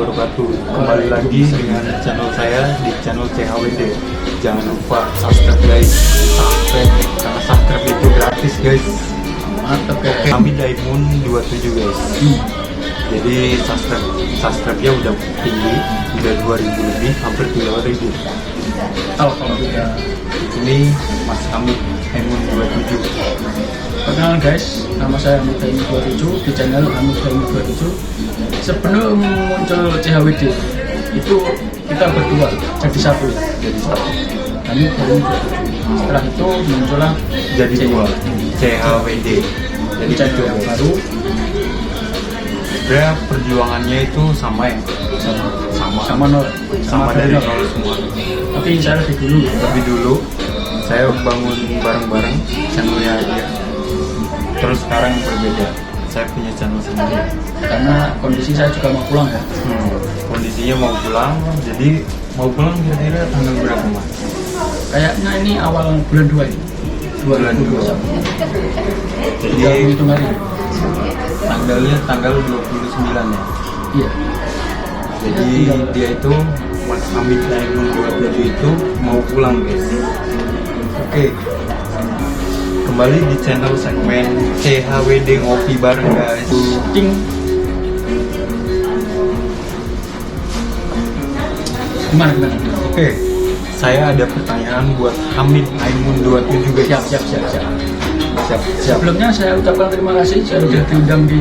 wabarakatuh. Kembali lagi dengan channel saya di channel CHWD. Jangan lupa subscribe guys, subscribe karena subscribe itu gratis guys. Mantap ya. Kami Diamond 27 guys. Jadi subscribe-nya udah tinggi, udah 2000 lebih, hampir 3000. Tahu kalau tidak. Ini Mas Hamid Diamond 27. Perkenalkan guys, nama saya Hamid Diamond 27 di channel Hamid Diamond 27. Sebelum muncul CHWD itu kita berdua jadi satu ya. Jadi satu. Hamid Diamond 27. Setelah itu muncullah Jadi dua. CHWD. Jadi channel yang baru. Sebenarnya perjuangannya itu sama ya, Sama nol, sama dari nol semua. Tapi saya lebih dulu. Saya bangun bareng-bareng channelnya dia. Terus sekarang berbeda, saya punya channel sendiri. Karena kondisi saya juga mau pulang ya. Kondisinya mau pulang, jadi mau pulang kira-kira tanggal berapa Mas? Kayaknya ini awal bulan 2 ini. Bulan 2. Jadi Hitung hari. tanggalnya tanggal 29 ya. Iya. Jadi dia itu Mas Hamid Diamond 27 itu mau pulang guys. Oke. Kembali di channel segmen CHWD ngopi bareng guys. Ting. Gimana? Oke. Saya ada pertanyaan buat Hamid Diamond 27 guys. Siap. Sebelumnya saya ucapkan terima kasih saya sudah diundang di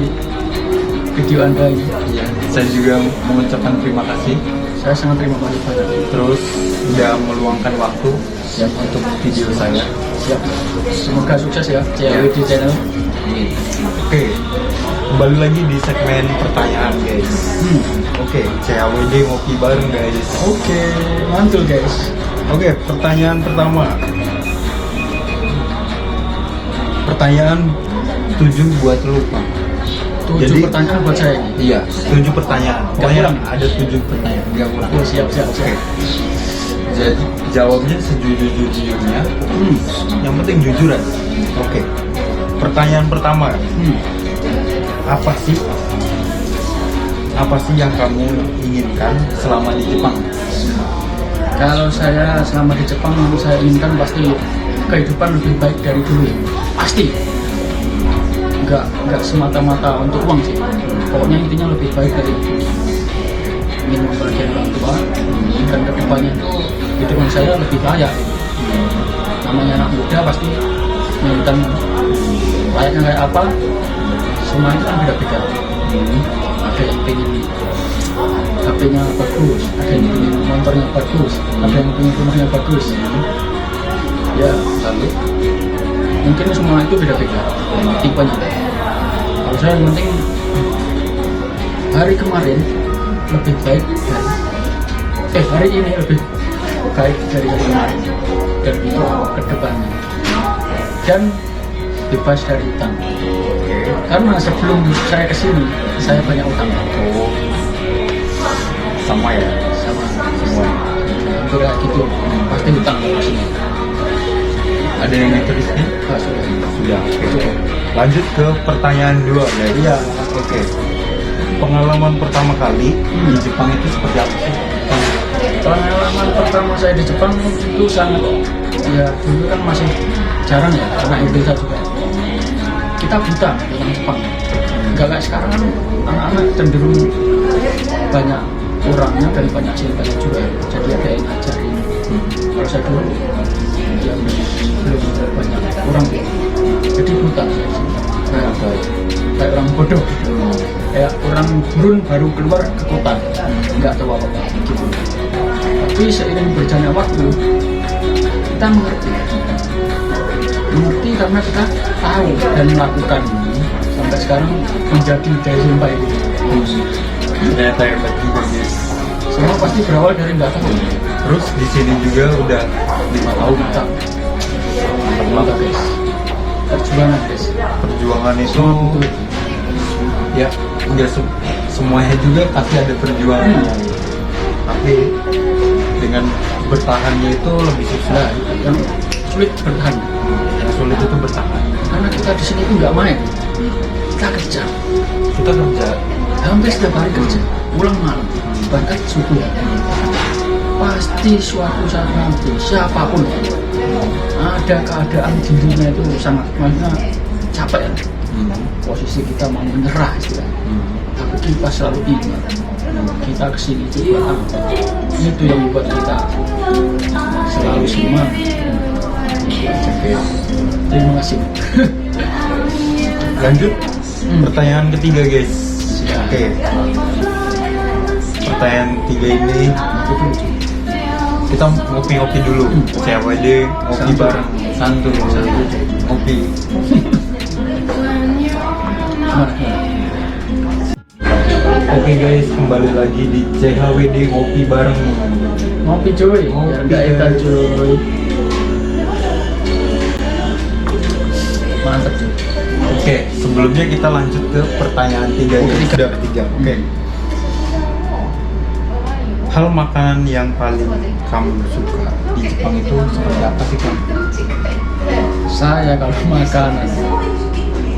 video Anda ini. Ya, saya juga mengucapkan terima kasih. Saya sangat terima kasih banyak. Terus sudah meluangkan waktu untuk video saya. Siap. Semoga sukses ya CHWD channel. Oke. Kembali lagi di segmen pertanyaan guys. Oke, CHWD ngopi bareng guys. Oke, mantul guys. Oke, pertanyaan pertama. Pertanyaan 7 buat lu Pak. 7 Jadi, pertanyaan buat saya ini. Iya, 7 pertanyaan. Nggak Pokoknya kurang? ada 7 pertanyaan. Nggak kurang. Oh, siap. Oke. Jadi jawabnya sejujur-jujurnya. Yang penting jujur aja. Oke. Pertanyaan pertama. Apa sih yang kamu inginkan selama di Jepang? Kalau saya selama di Jepang yang saya inginkan pasti kehidupan lebih baik dari dulu. Pasti. Enggak semata-mata untuk uang sih. Pokoknya intinya lebih baik dari dulu. Ingin membahagiakan orang tua dan kedepannya itu kehidupan saya lebih layak. Namanya anak muda pasti menginginkan layaknya kayak apa, semua itu kan beda-beda. Ada yang pengen HP-nya bagus, ada yang pengen motornya bagus, ada yang pengen rumahnya bagus. Ya, lalu mungkin semua itu beda-beda tipenya. Kalau saya yang penting hari kemarin lebih baik dari hari ini lebih baik dari hari kemarin dan itu ke depannya dan bebas dari utang. Karena sebelum saya kesini saya banyak utang. Sama ya? Sama Semua. hampir kayak gitu pasti utang kesini. Ada yang ditulisnya? Sudah. Oke. Lanjut ke pertanyaan 2 guys. Iya. Oke. Pengalaman pertama kali di Jepang itu seperti apa sih? Pengalaman pertama saya di Jepang itu sangat ya dulu kan masih jarang ya karena Indonesia juga kita buta dengan Jepang. Enggak kayak sekarang kan anak-anak cenderung banyak orangnya dan banyak ceritanya juga, jadi ada yang ngajarin. Kalau saya dulu ya belum banyak orang jadi buta kayak orang bodoh, kayak orang burun baru keluar ke kota nggak tahu apa-apa gitu. Tapi seiring berjalannya waktu kita mengerti karena kita tahu dan melakukan sampai sekarang menjadi daya sampai Ternyata hebat juga guys. semua pasti berawal dari nggak tahu. Terus di sini juga udah 5 tahun. Mantap guys, perjuangan guys. Perjuangan itu ya nggak semuanya juga pasti ada perjuangan. Tapi dengan bertahannya itu lebih susah. Yang sulit bertahan Yang sulit itu bertahan. karena kita di sini itu nggak main, kita kerja Kita kerja hampir setiap hari kerja, pulang malam. menyebarkan sesuatu ya, pasti suatu saat nanti siapapun ada keadaan dirinya itu sangat maksudnya capek ya. Posisi kita mau menyerah istilahnya, tapi kita selalu ingat kita kesini itu buat apa. Itu yang membuat kita selalu semangat. Oke. Terima kasih. Lanjut pertanyaan ketiga guys. Siap. Oke. Pertanyaan ketiga ini kita ngopi-ngopi dulu. CHWD ngopi Santuy. bareng santuy. Ngopi. Gimana? Oke guys, kembali lagi di CHWD ngopi bareng. Ngopi cuy, biar nggak edan cuy. Mantap cuy. Oke, sebelumnya kita lanjut ke pertanyaan tiga guys. Ketiga. Sudah ketiga. Oke. Hal makanan yang paling kamu suka di Jepang itu seperti apa sih kamu? Saya kalau makanan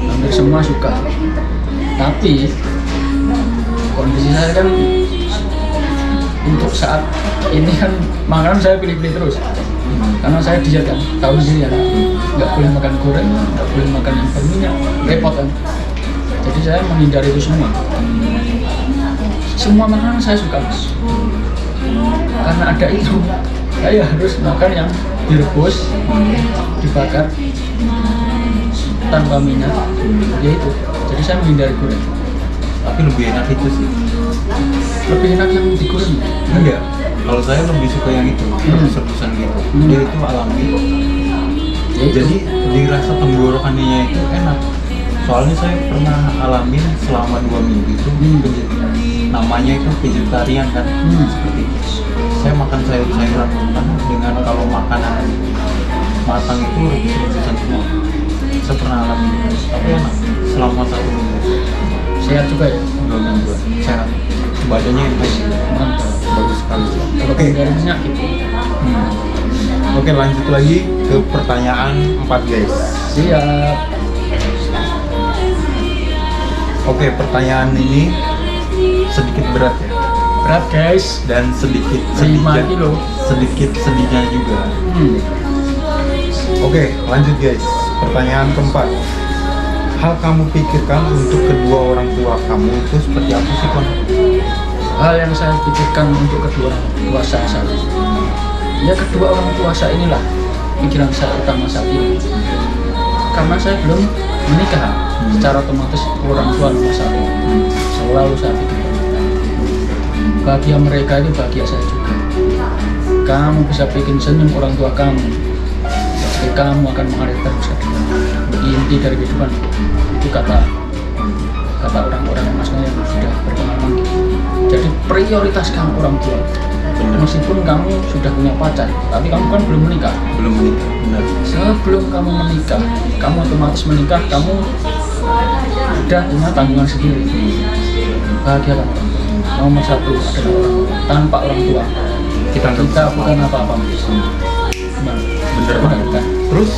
hampir semua suka, tapi kondisi saya kan untuk saat ini kan makanan saya pilih-pilih terus karena saya diet kan, tahu sendiri ya, nggak boleh makan goreng, nggak boleh makan yang berminyak, repot kan. Jadi saya menghindari itu semua makanan saya suka mas, karena ada itu saya harus makan yang direbus, dibakar tanpa minyak, yaitu jadi saya menghindari goreng. Tapi lebih enak itu sih. Lebih enak yang digoreng. Enggak. Kalau saya lebih suka yang itu, rebus-rebusan gitu. Dia itu alami. Yaitu. Jadi dirasa tenggorokannya itu enak. Soalnya saya pernah alamin selama 2 minggu itu namanya itu vegetarian kan, seperti itu. Saya makan sayur-sayuran mentah dengan kalau makanan matang itu rebus-rebusan semua. Saya pernah alamin, tapi enak selama 1 minggu. Sehat juga ya. 2 minggu sehat. Badannya itu Mantap. bagus sekali. Kalau dari minyak gitu. Oke, lanjut lagi ke pertanyaan 4 guys. Siap. Oke, pertanyaan ini sedikit berat ya, Berat guys. dan sedikit 5 kilo. sedikit sedihnya juga. Oke, lanjut guys. Pertanyaan keempat. Hal kamu pikirkan untuk kedua orang tua kamu itu seperti apa sih, Kon? Hal yang saya pikirkan untuk kedua orang tua saya, ya kedua orang tua saya inilah pikiran saya utama saat ini. Karena saya belum menikah, secara otomatis orang tua nomor 1 selalu saya pikirkan. Bahagia mereka itu bahagia saya juga. Kamu bisa bikin senyum orang tua kamu, pasti kamu akan mengalir terus ke depan. Inti dari kehidupan itu kata orang-orang maksudnya yang sudah berpengalaman gitu. Jadi prioritas kamu orang tua. Meskipun kamu sudah punya pacar, tapi kamu kan belum menikah. Belum menikah, benar. Sebelum kamu menikah, kamu otomatis menikah, kamu sudah punya tanggungan sendiri. Bahagiakan orang tua. Nomor 1 adalah orang tua. Tanpa orang tua, Kita bukan apa-apa. Gimana? bener banget kan? Terus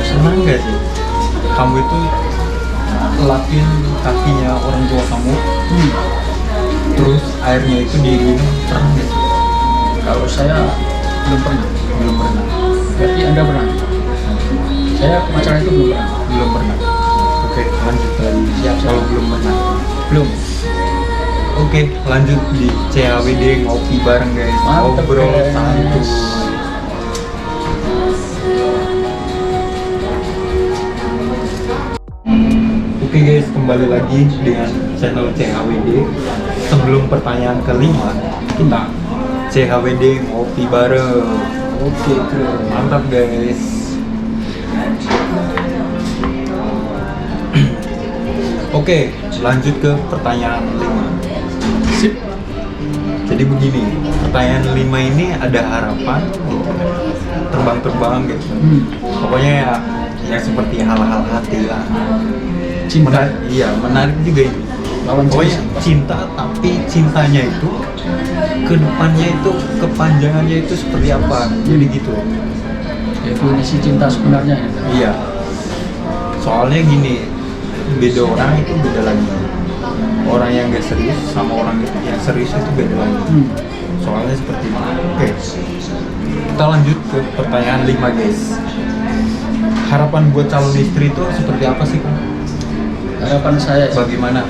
senang nggak sih kamu itu lapin kakinya orang tua kamu, terus airnya itu diminum, pernah nggak sih? Kalau saya belum pernah. Belum pernah. Berarti Anda pernah? Saya masalah itu belum pernah. Belum pernah. Oke, lanjut lagi. Siap. Kalau belum pernah. Belum. Oke, lanjut di CHWD ngopi bareng guys. Mantep, Ngobrol guys. santuy. Oke guys, kembali lagi dengan channel CHWD. Sebelum pertanyaan kelima, kita CHWD ngopi bareng. Oke, bro. Mantap guys. Oke, lanjut ke pertanyaan 5. Sip. Jadi begini, pertanyaan 5 ini ada harapan gitu, terbang-terbang gitu. Pokoknya ya seperti hal-hal hati lah. Cinta. Iya, menarik juga ini. Lawan Pokoknya jenis. cinta, tapi cintanya itu ke depannya itu, kepanjangannya itu seperti apa. Jadi gitu. Definisi cinta sebenarnya ya. Iya. Soalnya gini, beda orang itu beda lagi. orang yang gak serius sama orang yang serius itu beda lagi. Soalnya seperti itu. Oke, kita lanjut ke pertanyaan 5 guys. Harapan buat calon istri itu seperti apa sih Kang? Harapan saya, Bagaimana?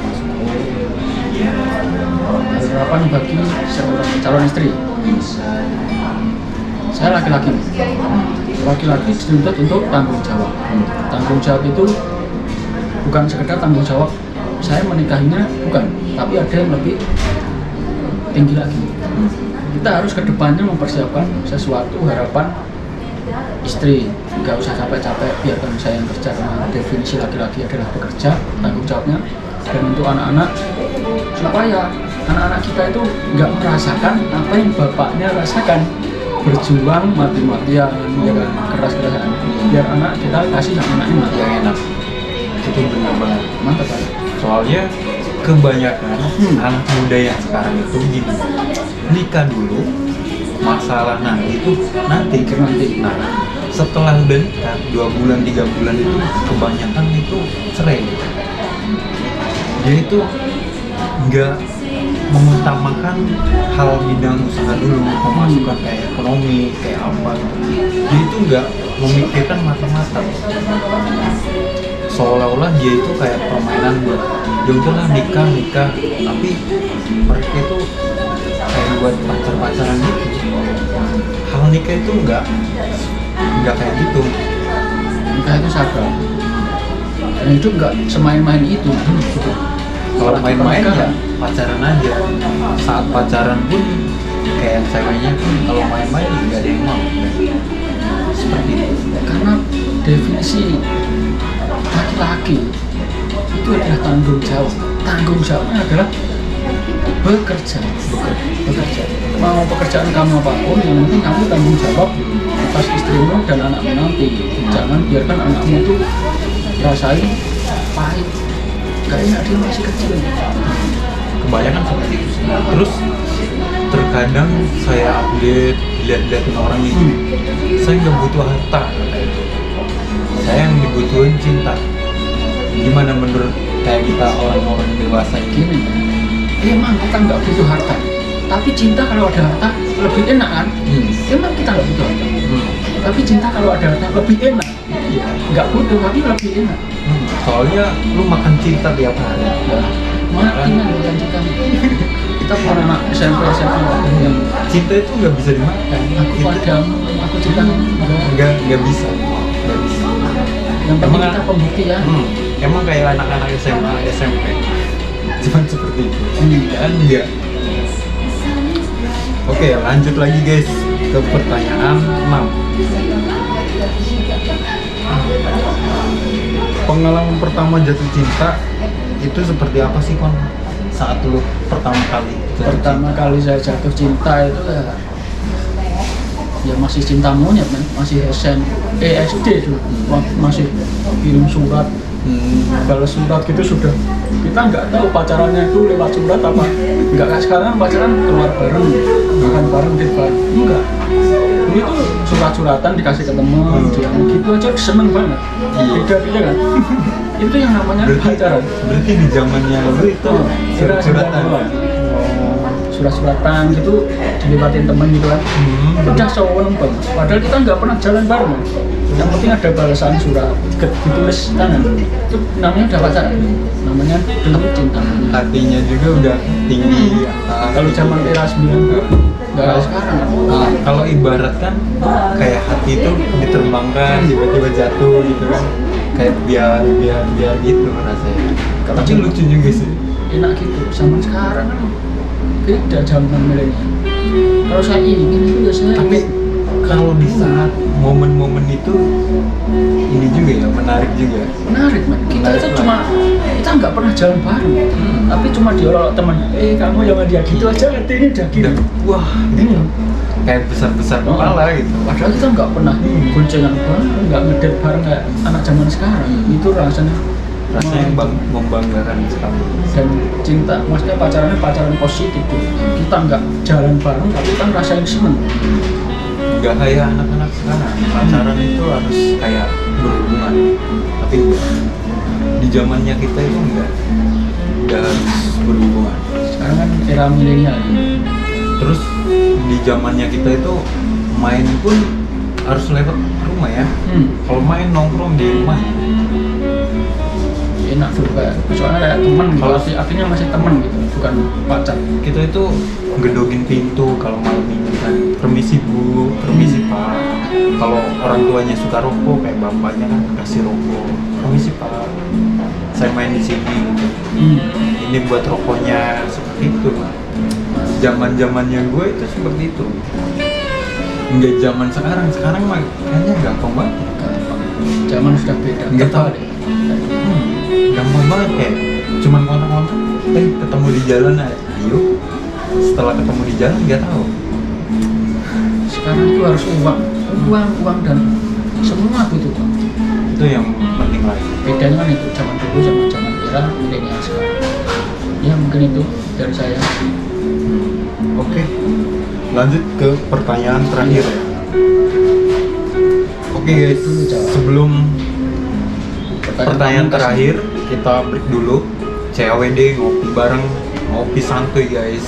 harapan bagi seorang calon istri. Saya laki-laki dituntut untuk tanggung jawab. Tanggung jawab itu bukan sekedar tanggung jawab saya menikahinya, bukan, tapi ada yang lebih tinggi lagi. Kita harus kedepannya mempersiapkan sesuatu harapan istri. Nggak usah capek-capek, biarkan saya yang kerja, karena definisi laki-laki adalah bekerja, tanggung jawabnya. Dan untuk anak-anak, supaya anak-anak kita itu nggak merasakan apa yang bapaknya rasakan, berjuang mati-matian, ya kan, keras-kerasan. Biar anak kita kasih anak-anaknya Yang enak. Itu benar banget. mantap kan? Soalnya kebanyakan anak muda yang sekarang itu gini, nikah dulu, masalah nanti itu nanti. Nah, setelah udah nikah 2 bulan 3 bulan itu kebanyakan itu cerai. Dia itu nggak mengutamakan hal bidang usaha dulu, memasukkan kayak ekonomi, kayak apa gitu. Dia itu nggak memikirkan matang-matang. Seolah-olah dia itu kayak permainan buat ya udahlah nikah, tapi mereka itu kayak buat pacaran gitu. Hal nikah itu nggak kayak gitu. Nikah itu sakral. Dan hidup nggak semain-main itu. Gitu. Kalau main-main Nikah, ya pacaran aja. Saat pacaran pun kayak ceweknya pun kalau main-main nggak ada yang mau. Seperti itu. karena definisi laki-laki itu adalah tanggung jawab. Tanggung jawabnya adalah bekerja. Mau pekerjaan kamu apapun, yang penting kamu tanggung jawab atas istrimu dan anakmu nanti. Jangan biarkan anakmu itu rasain pahit, gak enak, dia masih kecil. Kebanyakan seperti itu sih. Terus terkadang saya update lihat-lihatin orang ini, saya nggak butuh harta, saya yang dibutuhin cinta. Gimana menurut kayak kita orang-orang dewasa ini? Gini, emang kita nggak butuh harta, tapi cinta kalau ada harta lebih enak kan? Emang kita nggak butuh harta, tapi cinta kalau ada harta lebih enak. Iya. Nggak butuh tapi lebih enak. Soalnya lu makan cinta tiap hari. Mati kan bukan cinta. Kita para anak SMP yang Cinta itu nggak bisa dimakan. aku Itu padamu, aku cinta nggak bisa. yang penting Emang- kita pembuktian. Emang kayak anak-anak SMA, SMP, cuman seperti itu. Kan enggak. Oke, lanjut lagi guys ke pertanyaan 6. Pengalaman pertama jatuh cinta itu seperti apa sih Kon? Saat lu pertama kali jatuh Pertama kali saya jatuh cinta itu ya masih cinta monyet man, masih SD dulu. Waktu masih kirim surat, balas surat gitu sudah. Kita nggak tahu pacarannya itu lewat surat apa. Nggak kayak sekarang pacaran keluar bareng, makan bareng, date bareng. Enggak. Dulu itu surat-suratan dikasih ke teman, gitu aja seneng banget. Beda-beda kan. Itu yang namanya pacaran. Berarti di zamannya lu itu Era surat-suratan. 90-an. Surat-suratan gitu dilewatin temen gitu kan. Udah sewenang banget. Padahal kita nggak pernah jalan bareng. Yang penting ada balasan surat ditulis tangan. Itu namanya udah pacaran. Namanya dulu cinta. Hatinya juga udah tinggi. Kalau zaman era 90 nggak kayak sekarang. Nah, kalau ibaratkan kayak hati itu diterbangkan tiba-tiba jatuh gitu kan, kayak biar gitu rasanya. Tapi lucu juga sih. Enak gitu. Zaman sekarang kan beda zaman milenial. Kalau saya ingin itu ya saya. Tapi kalau di saat momen-momen itu ini juga ya menarik juga. Menarik man. Kita Menarik itu lah. cuma kita nggak pernah jalan bareng, tapi cuma diolok teman. Kamu jangan dia gitu aja, nanti ini udah gitu. Dan wah, gitu. Kayak besar-besar kepala gitu. Padahal kita nggak pernah goncengan bareng, nggak ngedate bareng kayak anak zaman sekarang. Itu rasanya Membanggakan sekali. dan cinta, maksudnya pacaran positif tuh. Kita nggak jalan bareng, tapi kita ngerasain seneng. Gak kayak anak-anak sekarang, pacaran itu harus kayak berhubungan. Tapi enggak. Di zamannya kita itu enggak. tidak harus berhubungan. Sekarang kan era milenial ya. Terus di zamannya kita itu main pun harus lewat rumah ya. Kalau main nongkrong di rumah Enak juga, soalnya kayak teman gitu, artinya masih teman gitu, bukan pacar. kita itu gedogin pintu kalau malam minggu kan, permisi bu, permisi pak. Kalau orang tuanya suka rokok kayak bapaknya kan kasih rokok, permisi pak, saya main di sini gitu. Ini buat rokoknya, seperti itu. Zaman zamannya gue itu seperti itu. Enggak zaman sekarang mah kayaknya gampang banget. Zaman sudah beda. Nggak tahu deh. Gampang banget kayak cuman kontak-kontak, ketemu di jalan aja. Yuk. Setelah ketemu di jalan nggak tahu. Sekarang itu harus uang dan semua butuh uang. Itu yang penting lagi. Bedanya kan itu zaman dulu sama zaman era milenial sekarang. Ya mungkin itu dari saya. Oke, lanjut ke pertanyaan terakhir ya. Oke guys, sebelum pertanyaan terakhir kita break dulu. CAWD ngopi bareng, ngopi santuy guys.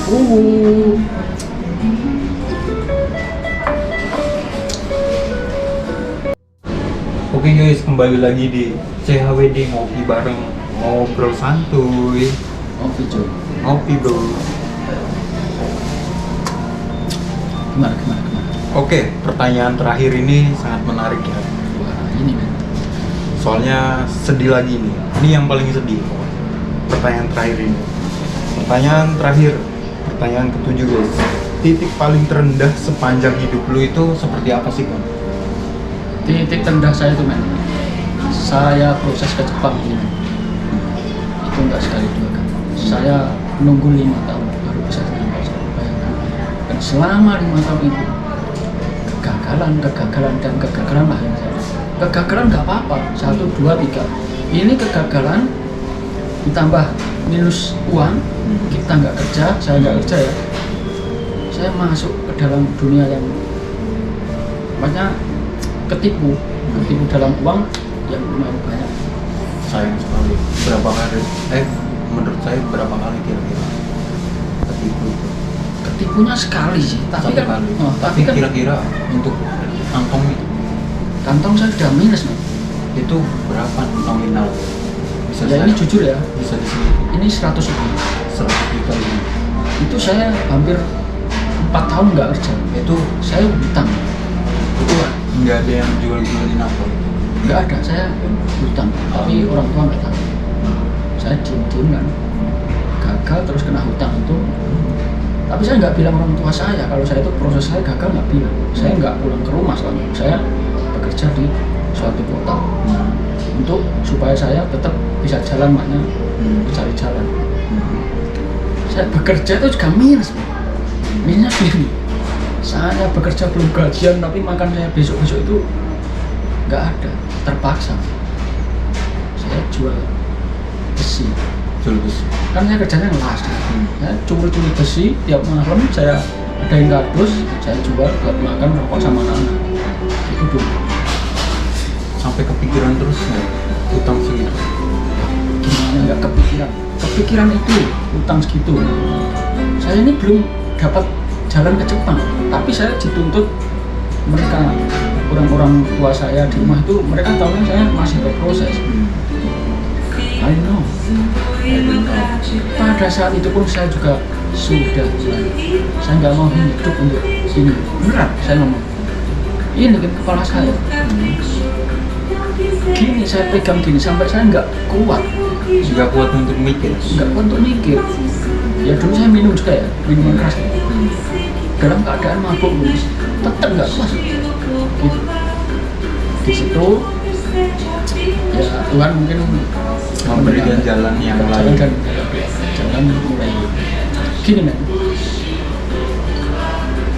Oke guys, kembali lagi di CHWD ngopi bareng, ngobrol santuy. Ngopi cuy. Ngopi bro. Gimana? Oke, pertanyaan terakhir ini sangat menarik ya. Wah ini kan. Soalnya sedih lagi nih. Ini yang paling sedih. Pertanyaan terakhir ini. Pertanyaan ketujuh guys. Titik paling terendah sepanjang hidup lu itu seperti apa sih kan? Titik terendah saya itu men, saya proses ke Jepang ini men. Itu enggak sekali dua kan. Saya menunggu 5 tahun baru bisa sampai sana, bayangkan. Dan selama 5 tahun itu kegagalan lah yang saya. Kegagalan nggak apa-apa, 1, 2, 3. Ini kegagalan ditambah minus uang, kita nggak kerja, saya nggak kerja ya. Saya masuk ke dalam dunia yang banyak ketipu dalam uang yang lumayan banyak. Sayang sekali. Berapa kali? Menurut saya berapa kali kira-kira ketipu itu? Ketipunya sekali sih, tapi Satu kan, kali. tapi kan kira-kira untuk kantong itu kantong saya sudah minus nih. itu berapa nominal? Bisa Ya ini jujur ya, bisa di sini ini 100 ribu. 100 juta ini. Itu saya hampir 4 tahun nggak kerja. Itu Saya hutang. itu nggak ada yang jual-jualin apa? Nggak ada, saya hutang. Tapi orang tua nggak tahu. Saya diem-diem kan, gagal terus kena hutang itu. Tapi saya nggak bilang orang tua saya kalau saya itu proses saya gagal, nggak bilang. Saya nggak pulang ke rumah soalnya. Saya bekerja di suatu kota untuk supaya saya tetap bisa jalan, makanya cari jalan. Saya bekerja itu juga minus. Minusnya gini, saya bekerja belum gajian tapi makan saya besok-besok itu nggak ada, terpaksa. Saya jual besi. Jual besi. Kan saya kerjanya ngelas. Saya curi-curi besi tiap malam, saya adain kardus, saya jual buat makan rokok sama anak-anak. Itu dulu. Sampai kepikiran terus nggak utang segitu? Gimana nggak kepikiran? Kepikiran itu utang segitu. Saya ini belum dapat jalan ke Jepang, tapi saya dituntut mereka, orang-orang tua saya di rumah itu, mereka tahunya saya masih berproses. I know. Pada saat itu pun saya juga sudah bilang, saya nggak mau hidup untuk ini. Beneran, saya ngomong. Ini kan kepala saya. Gini saya pegang gini sampai saya nggak kuat. Nggak kuat untuk mikir. Nggak kuat untuk mikir. Ya dulu saya minum juga ya, minuman keras. Dalam keadaan mabuk tetap nggak kuat. Gitu. Di situ ya Tuhan mungkin Memberikan jalan yang lain. Jalan mulai gini men.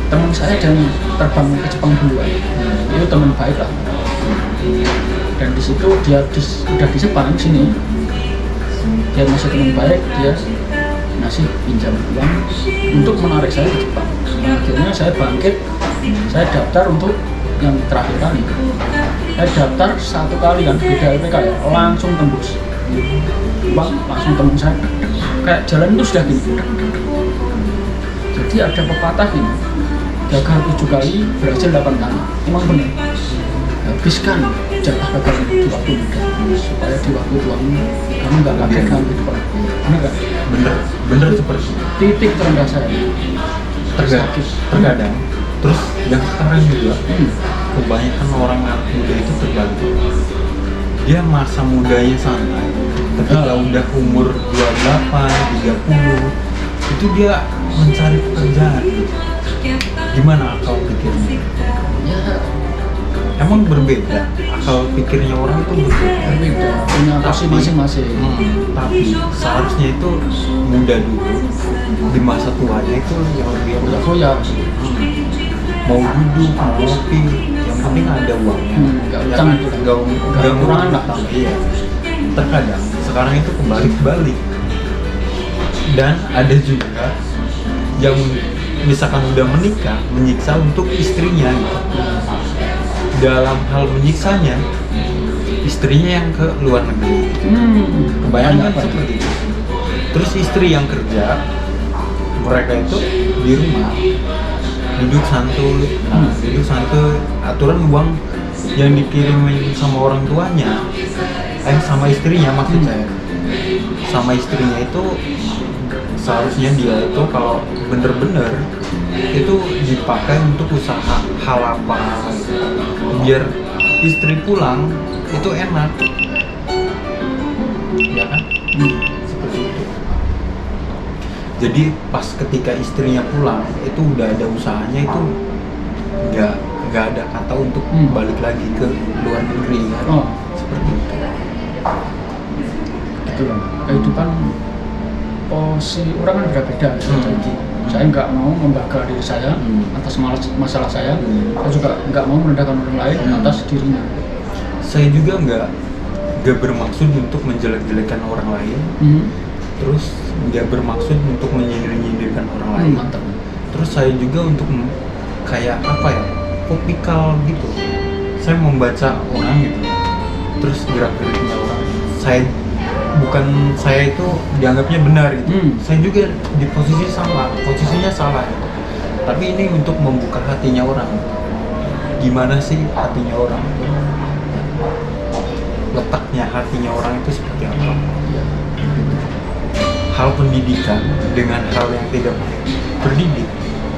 Teman saya dan terbang ke Jepang duluan. Itu teman baik lah. Dan di situ dia udah di Jepang sini, dia masih teman baik, dia ngasih pinjam uang untuk menarik saya ke Jepang. Akhirnya saya bangkit, saya daftar untuk yang terakhir kali. Saya daftar 1 kali kan, beda LPK ya, langsung tembus. Bang, langsung temen saya kayak jalan itu sudah gini. Jadi ada pepatah gini, gagal 7 kali berhasil 8 kali. Emang benar, habiskan jatah gagal itu di waktu muda supaya di waktu tuamu kamu nggak kaget dalam kehidupan. Benar nggak? Bener seperti itu. Titik terendah saya. Terkadang terus yang sekarang juga kebanyakan orang anak muda itu terbalik. Dia masa mudanya santai, ketika udah umur 28, 30 itu dia mencari pekerjaan. Gimana akal pikirnya? Ya, Emang berbeda, akal pikirnya orang itu berbeda. berbeda, punya porsi masing-masing. Tapi seharusnya itu muda dulu, di masa tuanya itu yang lebih Udah foya, mau duduk, mau ngopi, yang penting ada uangnya. nggak utang itu kan. Nggak kurangan lah. Iya. Terkadang sekarang itu kebalik-balik. Dan ada juga yang misalkan udah menikah menyiksa untuk istrinya gitu. Dalam hal menyiksanya, istrinya yang ke luar negeri. Kebanyakan Apa? seperti itu. Terus istri yang kerja, mereka itu di rumah duduk santuy. Duduk santuy, aturan uang yang dikirimin sama orang tuanya, sama istrinya maksud saya, sama istrinya itu seharusnya dia itu kalau bener-bener itu dipakai untuk usaha hal apa biar istri pulang itu enak, ya kan? Seperti itu. Jadi pas ketika istrinya pulang itu udah ada usahanya, itu nggak ada kata untuk balik lagi ke luar negeri kan? Oh, Seperti itu. gitu loh. Kehidupan posisi orang kan berbeda. Jadi saya nggak mau membangga diri saya atas masalah saya. Saya juga nggak mau merendahkan orang lain atas dirinya. Saya juga nggak bermaksud untuk menjelek-jelekan orang lain. Terus nggak bermaksud untuk menyindir-nyindirkan orang lain. Mantap. Terus saya juga untuk kayak apa ya, kopikal gitu. Saya membaca orang gitu, terus gerak-geriknya orang. Saya itu dianggapnya benar gitu. Saya juga di posisinya salah. Gitu. Tapi ini untuk membuka hatinya orang. Gimana sih hatinya orang? Letaknya hatinya orang itu seperti apa? Hal pendidikan dengan hal yang tidak berdidik,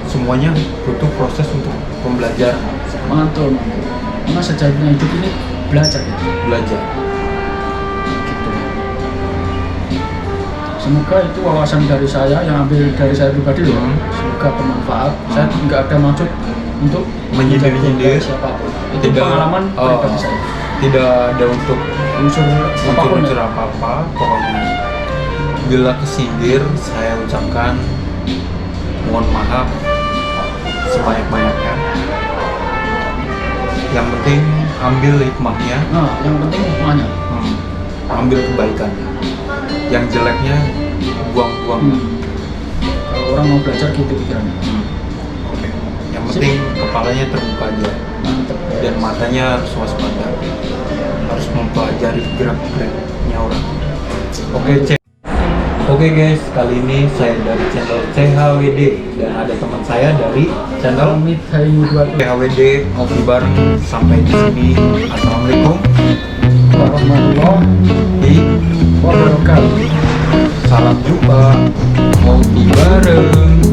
semuanya butuh proses untuk pembelajaran. Mantul. Karena sejatinya hidup ini belajar. Belajar. Semoga itu wawasan dari saya yang ambil dari saya pribadi loh. Semoga bermanfaat. Saya nggak ada maksud untuk Menyindir-nyindir siapapun. Itu pengalaman pribadi saya. Tidak ada untuk unsur-unsur ya. apa-apa. Pokoknya bila kesindir, saya ucapkan mohon maaf sebanyak-banyaknya. Yang penting ambil hikmahnya. Nah, yang penting hikmahnya. Ambil kebaikannya. Yang jeleknya buang-buang. Kalau orang mau belajar gitu pikirannya. Oke. Yang penting kepalanya terbuka aja. Mantap. Dan matanya harus waspada, harus mempelajari gerak-geriknya orang. Oke guys, kali ini saya dari channel CHWD dan ada teman saya dari channel Amit Hayu 2 CHWD. Ngopi bareng sampai di sini. Assalamualaikum warahmatullahi wabarakatuh. Salam jumpa, ngopi bareng.